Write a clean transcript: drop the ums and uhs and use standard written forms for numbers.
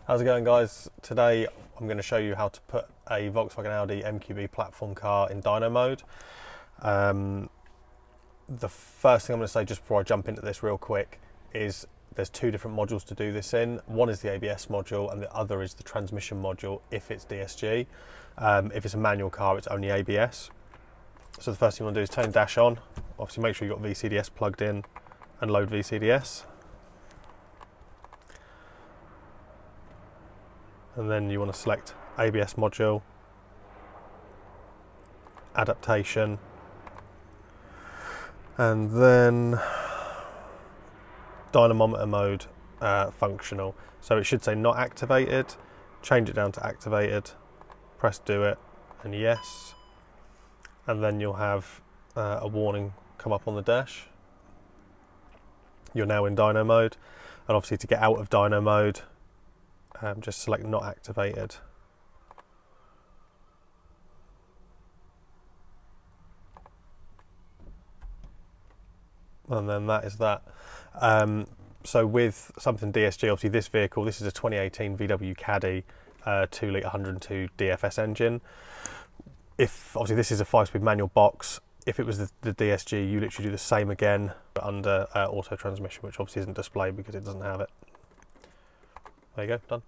How's it going, guys? Today I'm going to show you how to put a Volkswagen Audi MQB platform car in dyno mode. The first thing I'm going to say just before I jump into this real quick is there's two different modules to do this in. One is the ABS module and the other is the transmission module if it's DSG. If it's a manual car, it's only ABS. So the first thing you want to do is turn dash on. Obviously make sure you've got VCDS plugged in and load VCDS. And then you want to select ABS module, adaptation, and then dynamometer mode functional. So it should say not activated, change it down to activated, press do it and yes, and then you'll have a warning come up on the dash. You're now in dyno mode, and obviously to get out of dyno mode, just select not activated. And then that is that. So with something DSG, obviously this vehicle, this is a 2018 VW Caddy 2 litre 102 DFS engine. If obviously this is a 5-speed manual box, if it was the DSG, you literally do the same again, but under auto transmission, which obviously isn't displayed because it doesn't have it. There you go, done.